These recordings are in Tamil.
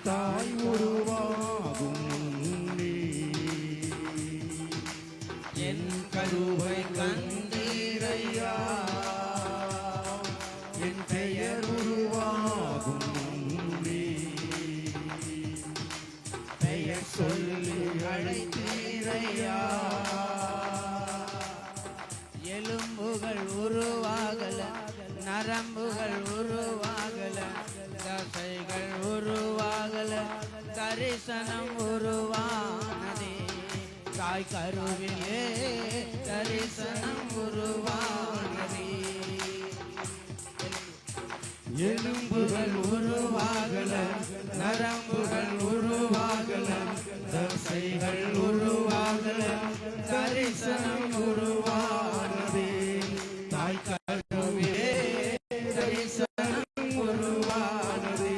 தாய் உருவாகும் முன்னே என் கருவை கண்டீரையா என் பெயர் உருவாகும் முன்னே பெயர் சொல்லி அழைத்தீரையா எலும்புகள் உருவாகல நரம்புகள் உருவாகல தசைகள் உருவாகல தரிசனம் உருவானதே தாய் கருவிலே தரிசனம் உருவானதே எலும்புகள் உருவாகல நரம்புகள் உருவாகல தசைகள் உருவாகல தரிசனம் உருவானதே தாய் கருவிலே தரிசனம் உருவானதே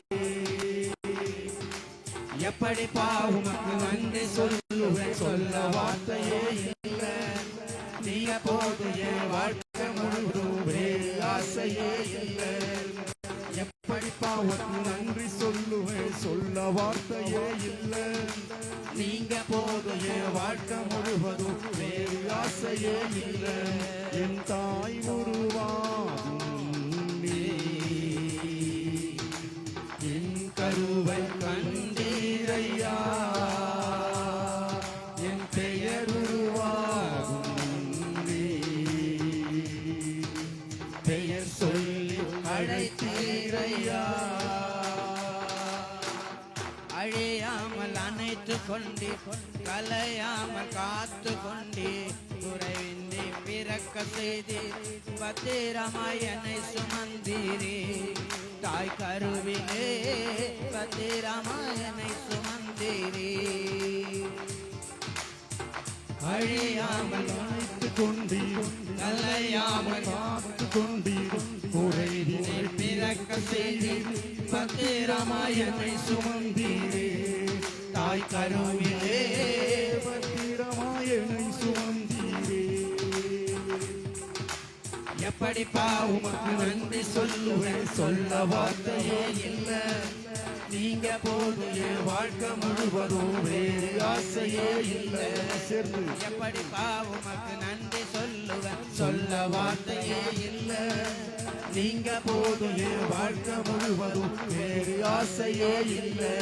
எப்படி பாவுமக்கு நன்றி சொல்லுவேன் சொல்ல வார்த்தையே இல்லை நீய போது என் வாழ்க்கை முழுவதும் வேறு ஆசையே இல்லை எப்படி பாவுக்கு நன்றி சொல்லுவேன் சொல்ல வார்த்தையே இல்லை நீங்க போதும் என் வாழ்க்கை முழுவதும் வேறு ஆசையே இல்லை என் தாய் உருவாகும் முன்னே என் கருவை கண்டீரையா என் பெயர் உருவாகும் முன்னே பெயர் சொல்லி அழைத்தீரையா அழியாமல் அணைத்து கொண்டே கலையாமல் காத்து கொண்டே குறைவின்றி பிறக்க செய்தி பத்திரமாய் என்னை சுமந்தீரே தாய் கருவிலே பத்திரமாய் என்னை சுமந்தீரே அழியாமல் அழைத்து கொண்டீர் கலையாமல் காத்து கொண்டீர் குறைவினை பிறக்க செய்தி பத்திரமாய் என்னை சுமந்தீரே தாய் கருவிலே பத்திரமாயனை சுமந்தீரே எப்படி பாவுமக்கு நன்றி சொல்லுவேன் சொல்ல வார்த்தையே இல்லை நீங்க போது என் வாழ்க்கை முழுவதும் வேறு ஆசையே இல்லை சேர்ந்து எப்படி பாவுமக்கு நன்றி சொல்லுவேன் சொல்ல வார்த்தையே இல்லை நீங்க போது என் வாழ்க்கை முழுவதும் வேறு ஆசையே இல்லை